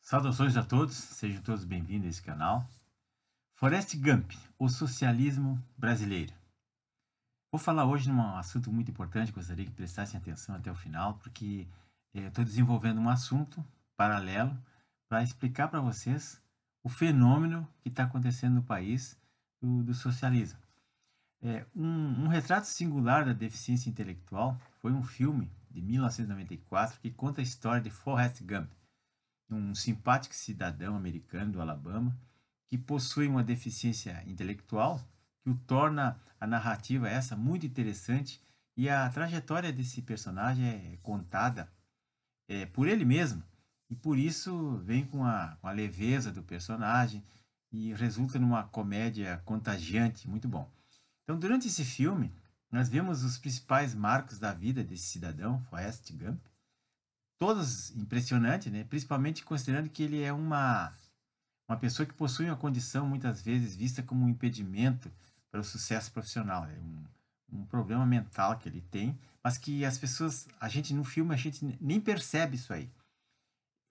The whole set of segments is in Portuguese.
Saudações a todos, sejam todos bem-vindos a esse canal. Forrest Gump, o socialismo brasileiro. Vou falar hoje num assunto muito importante, gostaria que prestassem atenção até o final, porque estou desenvolvendo um assunto paralelo para explicar para vocês o fenômeno que está acontecendo no país do socialismo. Um retrato singular da deficiência intelectual foi um filme de 1994 que conta a história de Forrest Gump, um simpático cidadão americano do Alabama que possui uma deficiência intelectual que o torna a narrativa essa muito interessante, e a trajetória desse personagem é contada por ele mesmo, e por isso vem com a leveza do personagem e resulta numa comédia contagiante, muito bom. Então, durante esse filme, nós vemos os principais marcos da vida desse cidadão, Forrest Gump, todos impressionantes, né? Principalmente considerando que ele é uma pessoa que possui uma condição muitas vezes vista como um impedimento para o sucesso profissional. É um problema mental que ele tem, mas que as pessoas, a gente no filme, a gente nem percebe isso aí.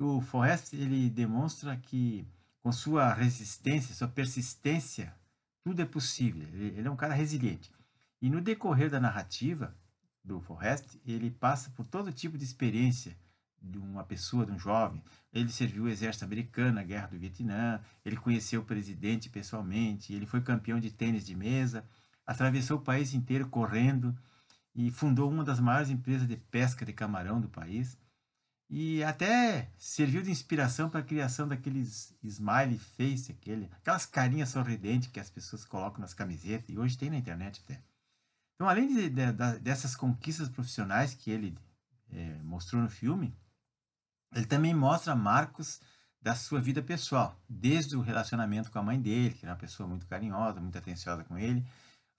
O Forrest, ele demonstra que com sua resistência, sua persistência, tudo é possível. Ele é um cara resiliente. E no decorrer da narrativa do Forrest, ele passa por todo tipo de experiência de uma pessoa, de um jovem. Ele serviu o exército americano na guerra do Vietnã, ele conheceu o presidente pessoalmente, ele foi campeão de tênis de mesa, atravessou o país inteiro correndo e fundou uma das maiores empresas de pesca de camarão do país. E até serviu de inspiração para a criação daqueles smiley face, aquelas carinhas sorridentes que as pessoas colocam nas camisetas, e hoje tem na internet até. Então, além dessas conquistas profissionais que ele mostrou no filme, ele também mostra marcos da sua vida pessoal, desde o relacionamento com a mãe dele, que era uma pessoa muito carinhosa, muito atenciosa com ele,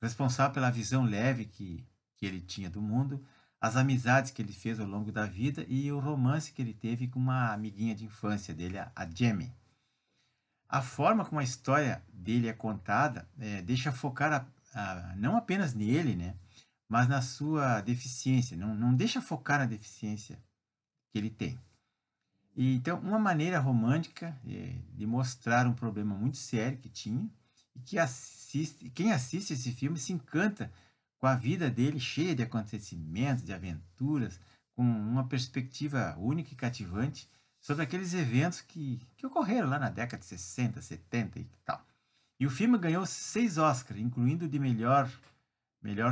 responsável pela visão leve que ele tinha do mundo, as amizades que ele fez ao longo da vida e o romance que ele teve com uma amiguinha de infância dele, a Jamie. A forma como a história dele é contada deixa focar não apenas nele, né, mas na sua deficiência, não deixa focar na deficiência que ele tem. E, então, uma maneira romântica de mostrar um problema muito sério que tinha, e que quem assiste esse filme se encanta com a vida dele cheia de acontecimentos, de aventuras, com uma perspectiva única e cativante sobre aqueles eventos que ocorreram lá na década de 60, 70 e tal. E o filme ganhou 6 Oscars, incluindo de melhor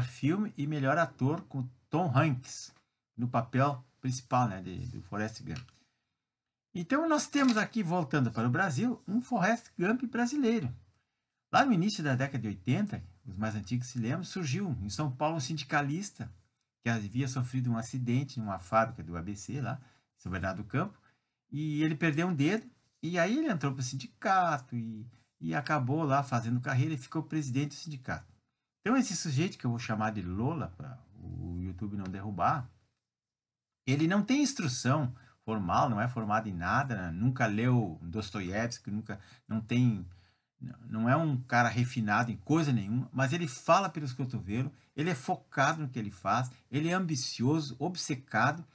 filme e melhor ator, com Tom Hanks no papel principal, né, do Forrest Gump. Então, nós temos aqui, voltando para o Brasil, um Forrest Gump brasileiro. Lá no início da década de 80, os mais antigos se lembram, surgiu em São Paulo um sindicalista que havia sofrido um acidente numa fábrica do ABC, lá em São Bernardo do Campo, e ele perdeu um dedo, e aí ele entrou para o sindicato e acabou lá fazendo carreira e ficou presidente do sindicato. Então, esse sujeito, que eu vou chamar de Lola, para o YouTube não derrubar, ele não tem instrução formal, não é formado em nada, nunca leu Dostoiévski, nunca, não tem, não é um cara refinado em coisa nenhuma, mas ele fala pelos cotovelos, ele é focado no que ele faz, ele é ambicioso, obcecado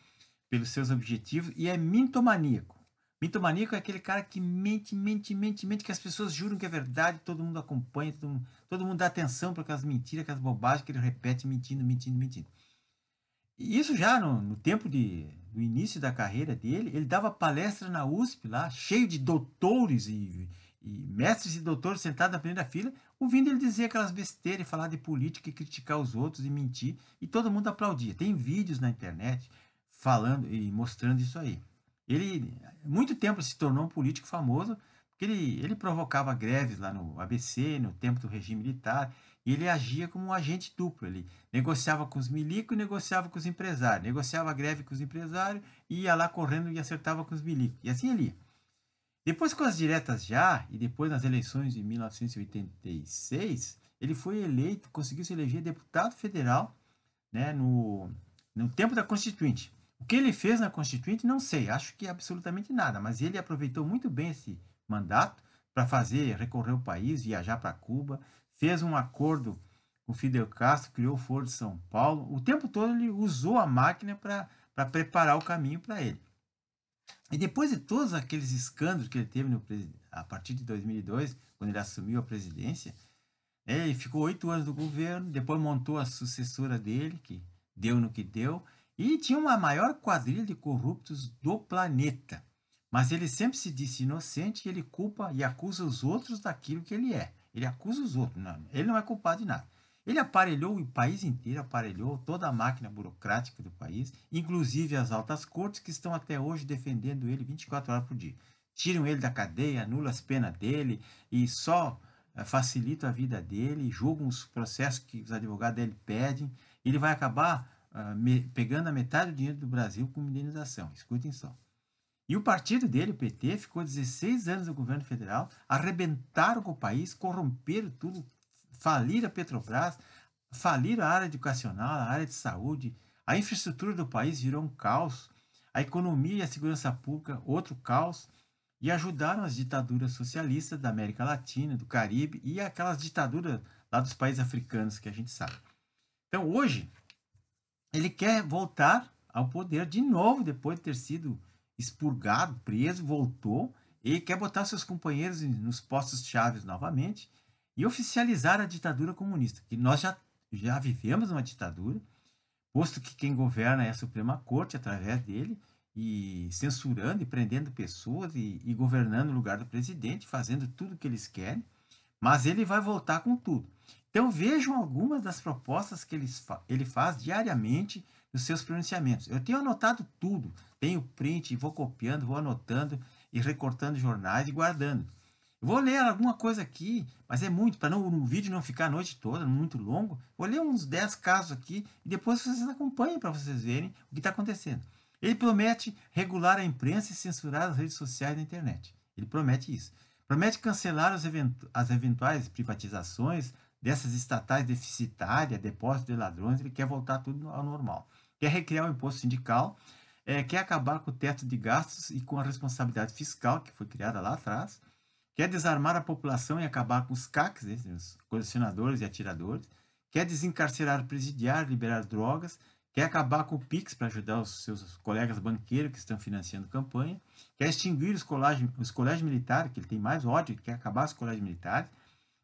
pelos seus objetivos e é mintomaníaco. Mintomaníaco é aquele cara que mente, mente, mente, mente, que as pessoas juram que é verdade, todo mundo acompanha, todo mundo dá atenção para aquelas mentiras, aquelas bobagens que ele repete, mentindo, mentindo, mentindo. E isso já no tempo do início da carreira dele, ele dava palestra na USP lá, cheio de doutores e mestres e doutores sentados na primeira fila, ouvindo ele dizer aquelas besteiras, falar de política e criticar os outros e mentir, e todo mundo aplaudia. Tem vídeos na internet falando e mostrando isso aí. Ele, muito tempo, se tornou um político famoso, porque ele provocava greves lá no ABC, no tempo do regime militar, e ele agia como um agente duplo. Ele negociava com os milicos e negociava com os empresários. Negociava a greve com os empresários e ia lá correndo e acertava com os milicos. E assim ele ia. Depois com as diretas já, e depois nas eleições de 1986, ele foi eleito, conseguiu se eleger deputado federal, né, no tempo da Constituinte. O que ele fez na Constituinte, não sei, acho que absolutamente nada, mas ele aproveitou muito bem esse mandato para recorrer o país, viajar para Cuba, fez um acordo com Fidel Castro, criou o Foro de São Paulo. O tempo todo ele usou a máquina para preparar o caminho para ele. E depois de todos aqueles escândalos que ele teve a partir de 2002, quando ele assumiu a presidência, ele ficou 8 anos no governo, depois montou a sucessora dele, que deu no que deu, e tinha uma maior quadrilha de corruptos do planeta. Mas ele sempre se disse inocente e ele culpa e acusa os outros daquilo que ele é. Ele acusa os outros, não, ele não é culpado de nada. Ele aparelhou o país inteiro, aparelhou toda a máquina burocrática do país, inclusive as altas cortes que estão até hoje defendendo ele 24 horas por dia. Tiram ele da cadeia, anulam as penas dele e só facilitam a vida dele, julgam os processos que os advogados dele pedem, e ele vai acabar pegando a metade do dinheiro do Brasil como indenização. Escutem só. E o partido dele, o PT, ficou 16 anos no governo federal, arrebentaram com o país, corromperam tudo, faliram a Petrobras, faliram a área educacional, a área de saúde, a infraestrutura do país virou um caos, a economia e a segurança pública, outro caos, e ajudaram as ditaduras socialistas da América Latina, do Caribe e aquelas ditaduras lá dos países africanos que a gente sabe. Então, hoje, ele quer voltar ao poder de novo, depois de ter sido expurgado, preso, voltou, e quer botar seus companheiros nos postos chaves novamente e oficializar a ditadura comunista, que nós já vivemos uma ditadura, posto que quem governa é a Suprema Corte através dele, e censurando e prendendo pessoas e governando no lugar do presidente, fazendo tudo o que eles querem, mas ele vai voltar com tudo. Então vejam algumas das propostas que ele faz diariamente nos seus pronunciamentos. Eu tenho anotado tudo, tenho print, vou copiando, vou anotando e recortando jornais e guardando. Eu vou ler alguma coisa aqui, mas é muito, para o vídeo não ficar a noite toda, muito longo. Vou ler uns 10 casos aqui e depois vocês acompanhem para vocês verem o que está acontecendo. Ele promete regular a imprensa e censurar as redes sociais da internet. Ele promete isso. Promete cancelar as eventuais privatizações dessas estatais deficitárias, depósitos de ladrões. Ele quer voltar tudo ao normal. Quer recriar o imposto sindical, quer acabar com o teto de gastos e com a responsabilidade fiscal que foi criada lá atrás. Quer desarmar a população e acabar com os CACs, os colecionadores e atiradores. Quer desencarcerar o presidiário, liberar drogas. Quer acabar com o PIX para ajudar os seus colegas banqueiros que estão financiando campanha. Quer extinguir os colégios militares, que ele tem mais ódio, quer acabar os colégios militares.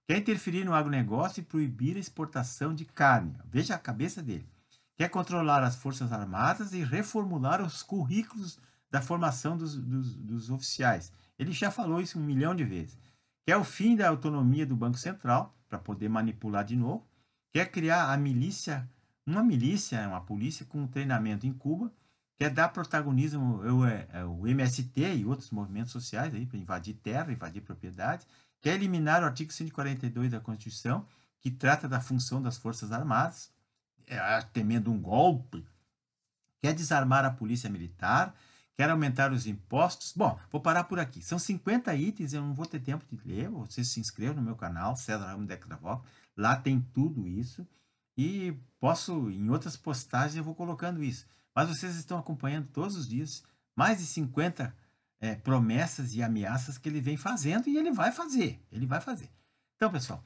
Quer interferir no agronegócio e proibir a exportação de carne. Veja a cabeça dele. Quer controlar as Forças Armadas e reformular os currículos da formação dos oficiais. Ele já falou isso 1 milhão de vezes. Quer o fim da autonomia do Banco Central, para poder manipular de novo. Quer criar a milícia, uma polícia com treinamento em Cuba. Quer dar protagonismo ao MST e outros movimentos sociais para invadir terra, invadir propriedade. Quer eliminar o artigo 142 da Constituição, que trata da função das Forças Armadas, temendo um golpe. Quer desarmar a polícia militar, quer aumentar os impostos. Bom, vou parar por aqui. São 50 itens, eu não vou ter tempo de ler. Você se inscreva no meu canal, César Ramos Deck da Vox. Lá tem tudo isso. E posso, em outras postagens, eu vou colocando isso. Mas vocês estão acompanhando todos os dias mais de 50 promessas e ameaças que ele vem fazendo e ele vai fazer. Ele vai fazer. Então, pessoal,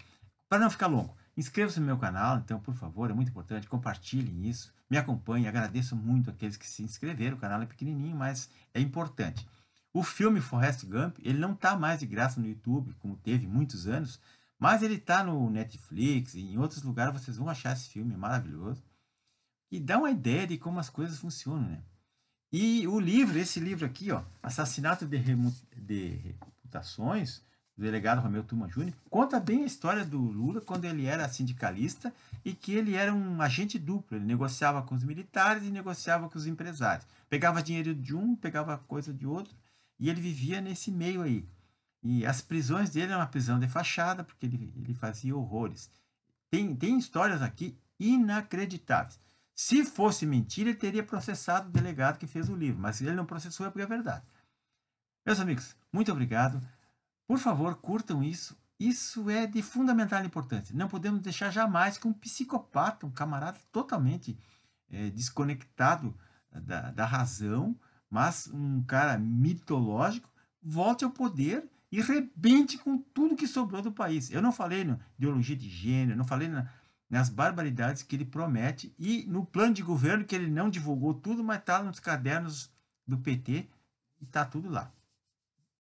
para não ficar longo, inscreva-se no meu canal, então, por favor, é muito importante, compartilhem isso, me acompanhem, agradeço muito aqueles que se inscreveram, o canal é pequenininho, mas é importante. O filme Forrest Gump, ele não está mais de graça no YouTube, como teve muitos anos, mas ele está no Netflix e em outros lugares vocês vão achar esse filme maravilhoso, e dá uma ideia de como as coisas funcionam, né? E o livro, esse livro aqui, ó, Assassinato de Reputações, do delegado Romeu Tuma Júnior, conta bem a história do Lula quando ele era sindicalista e que ele era um agente duplo. Ele negociava com os militares e negociava com os empresários. Pegava dinheiro de um, pegava coisa de outro, e ele vivia nesse meio aí. E as prisões dele eram uma prisão de fachada, porque ele fazia horrores. Tem histórias aqui inacreditáveis. Se fosse mentira, ele teria processado o delegado que fez o livro, mas ele não processou é porque é verdade. Meus amigos, muito obrigado. Por favor, curtam isso. Isso é de fundamental importância. Não podemos deixar jamais que um psicopata, um camarada totalmente desconectado da razão, mas um cara mitológico, volte ao poder e rebente com tudo que sobrou do país. Eu não falei na ideologia de gênero, não falei nas barbaridades que ele promete e no plano de governo que ele não divulgou tudo, mas está nos cadernos do PT e tá tudo lá.